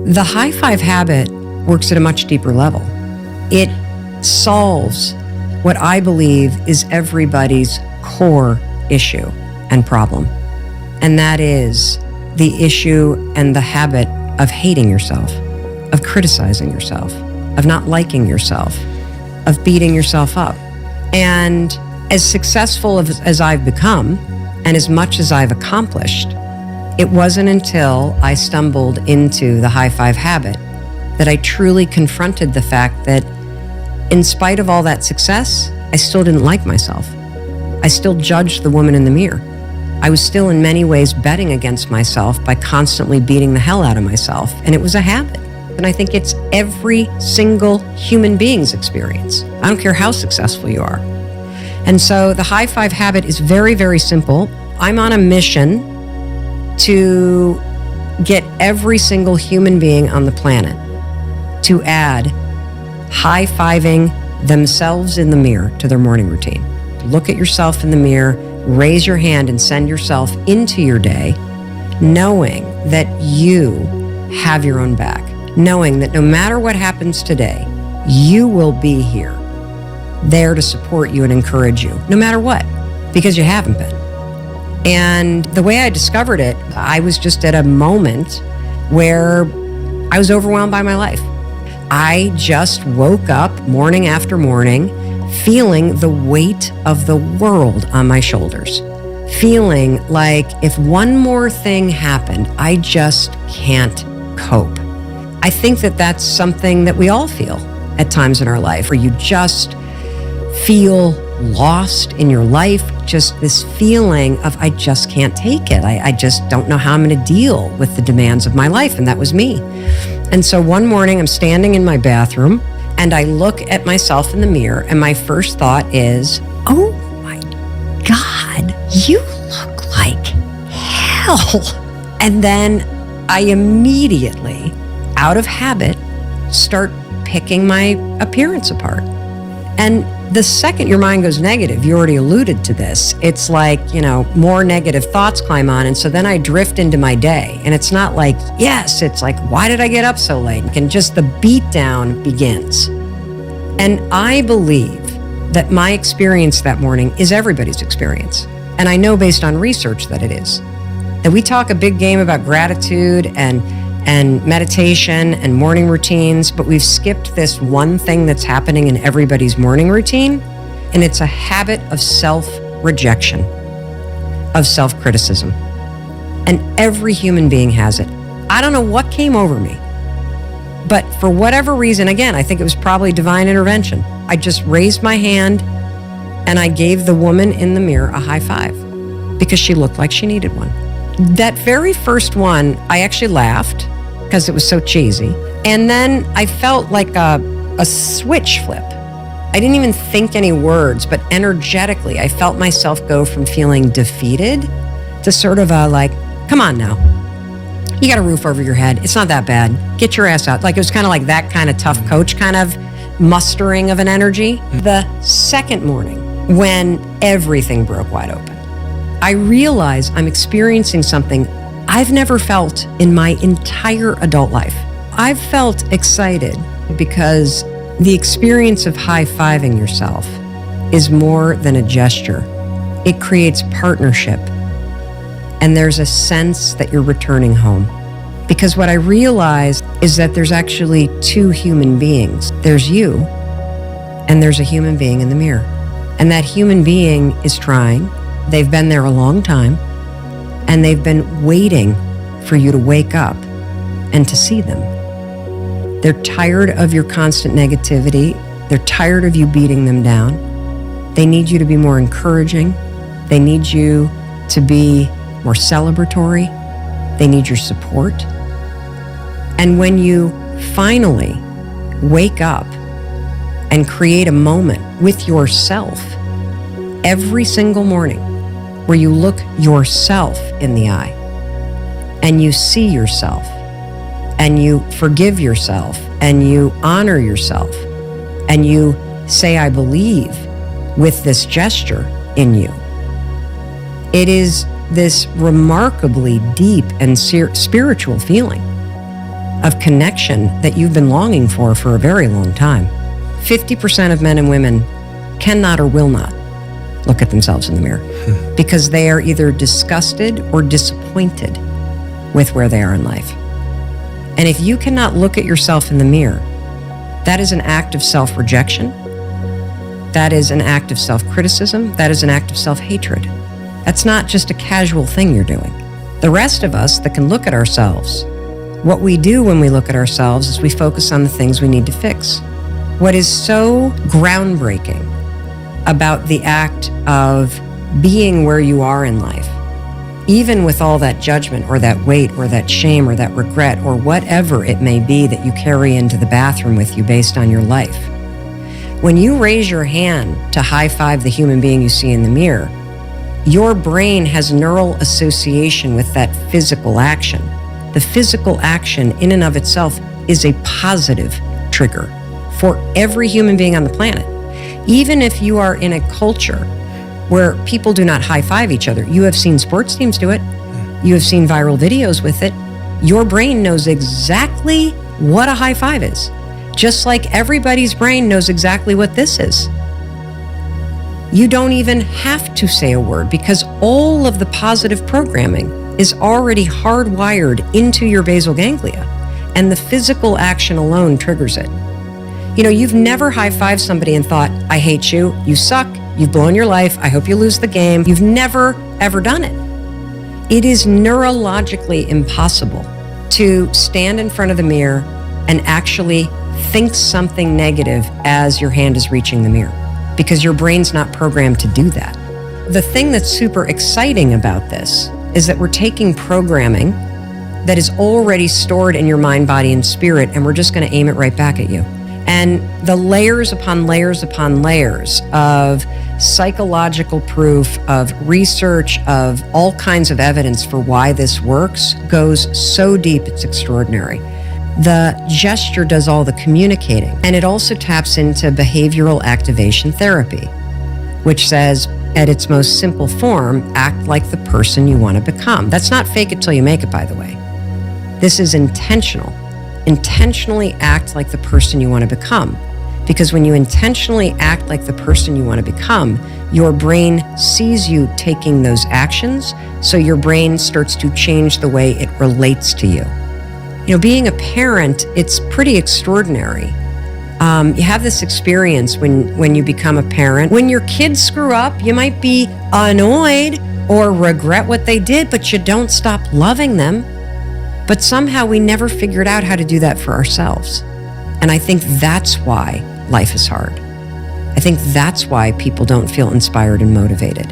The high five habit works at a much deeper level. It solves what I believe is everybody's core issue and problem. And that is the issue and the habit of hating yourself, of criticizing yourself, of not liking yourself, of beating yourself up. And as successful as I've become, and as much as I've accomplished, it wasn't until I stumbled into the high five habit that I truly confronted the fact that in spite of all that success, I still didn't like myself. I still judged the woman in the mirror. I was still in many ways betting against myself by constantly beating the hell out of myself, and it was a habit. And I think it's every single human being's experience. I don't care how successful you are. And so the high five habit is very, very simple. I'm on a mission to get every single human being on the planet to add high-fiving themselves in the mirror to their morning routine. Look at yourself in the mirror, raise your hand and send yourself into your day, knowing that you have your own back, knowing that no matter what happens today, you will be here, there to support you and encourage you, no matter what, because you haven't been. And the way I discovered it, I was just at a moment where I was overwhelmed by my life. I just woke up morning after morning feeling the weight of the world on my shoulders, feeling like if one more thing happened, I just can't cope. I think that that's something that we all feel at times in our life, where you just feel lost in your life, just this feeling of I just can't take it. I just don't know how I'm going to deal with the demands of my life. And that was me. And so one morning I'm standing in my bathroom and I look at myself in the mirror and my first thought is, oh my God, you look like hell. And then I immediately, out of habit, start picking my appearance apart. And the second your mind goes negative, you already alluded to this, it's like, more negative thoughts climb on. And so then I drift into my day. And it's not like, yes, it's like, why did I get up so late? And just the beat down begins. And I believe that my experience that morning is everybody's experience. And I know based on research that it is. That we talk a big game about gratitude and meditation and morning routines, but we've skipped this one thing that's happening in everybody's morning routine, and it's a habit of self-rejection, of self-criticism. And every human being has it. I don't know what came over me, but for whatever reason, again, I think it was probably divine intervention. I just raised my hand and I gave the woman in the mirror a high five because she looked like she needed one. That very first one, I actually laughed because it was so cheesy. And then I felt like a switch flip. I didn't even think any words, but energetically, I felt myself go from feeling defeated to sort of come on now. You got a roof over your head. It's not that bad. Get your ass out. Like it was kind of like that kind of tough coach kind of mustering of an energy. The second morning, when everything broke wide open, I realize I'm experiencing something I've never felt in my entire adult life. I've felt excited because the experience of high-fiving yourself is more than a gesture. It creates partnership. And there's a sense that you're returning home. Because what I realize is that there's actually two human beings. There's you, and there's a human being in the mirror. And that human being is trying. They've been there a long time, and they've been waiting for you to wake up and to see them. They're tired of your constant negativity. They're tired of you beating them down. They need you to be more encouraging. They need you to be more celebratory. They need your support. And when you finally wake up and create a moment with yourself every single morning where you look yourself in the eye and you see yourself and you forgive yourself and you honor yourself and you say, I believe, with this gesture in you, it is this remarkably deep and spiritual feeling. of connection that you've been longing for a very long time. 50% of men and women cannot or will not look at themselves in the mirror because they are either disgusted or disappointed with where they are in life. And if you cannot look at yourself in the mirror, that is an act of self-rejection. That is an act of self-criticism. That is an act of self-hatred. That's not just a casual thing you're doing. The rest of us that can look at ourselves, what we do when we look at ourselves is we focus on the things we need to fix. What is so groundbreaking about the act of being where you are in life, even with all that judgment or that weight or that shame or that regret or whatever it may be that you carry into the bathroom with you based on your life, when you raise your hand to high-five the human being you see in the mirror, your brain has neural association with that physical action. The physical action in and of itself is a positive trigger for every human being on the planet. Even if you are in a culture where people do not high-five each other, you have seen sports teams do it, you have seen viral videos with it, your brain knows exactly what a high-five is, just like everybody's brain knows exactly what this is. You don't even have to say a word because all of the positive programming is already hardwired into your basal ganglia, and the physical action alone triggers it. You know, you've never high-fived somebody and thought, I hate you, you suck, you've blown your life, I hope you lose the game. You've never, ever done it. It is neurologically impossible to stand in front of the mirror and actually think something negative as your hand is reaching the mirror, because your brain's not programmed to do that. The thing that's super exciting about this is that we're taking programming that is already stored in your mind, body, and spirit, and we're just going to aim it right back at you. And the layers upon layers upon layers of psychological proof, of research, of all kinds of evidence for why this works goes so deep, it's extraordinary. The gesture does all the communicating, and it also taps into behavioral activation therapy, which says, at its most simple form, act like the person you want to become. That's not fake it till you make it, by the way. This is intentional. Intentionally act like the person you want to become. Because when you intentionally act like the person you want to become, your brain sees you taking those actions, so your brain starts to change the way it relates to you. You know, being a parent, it's pretty extraordinary. You have this experience when you become a parent. When your kids screw up, you might be annoyed or regret what they did, but you don't stop loving them. But somehow we never figured out how to do that for ourselves. And I think that's why life is hard. I think that's why people don't feel inspired and motivated.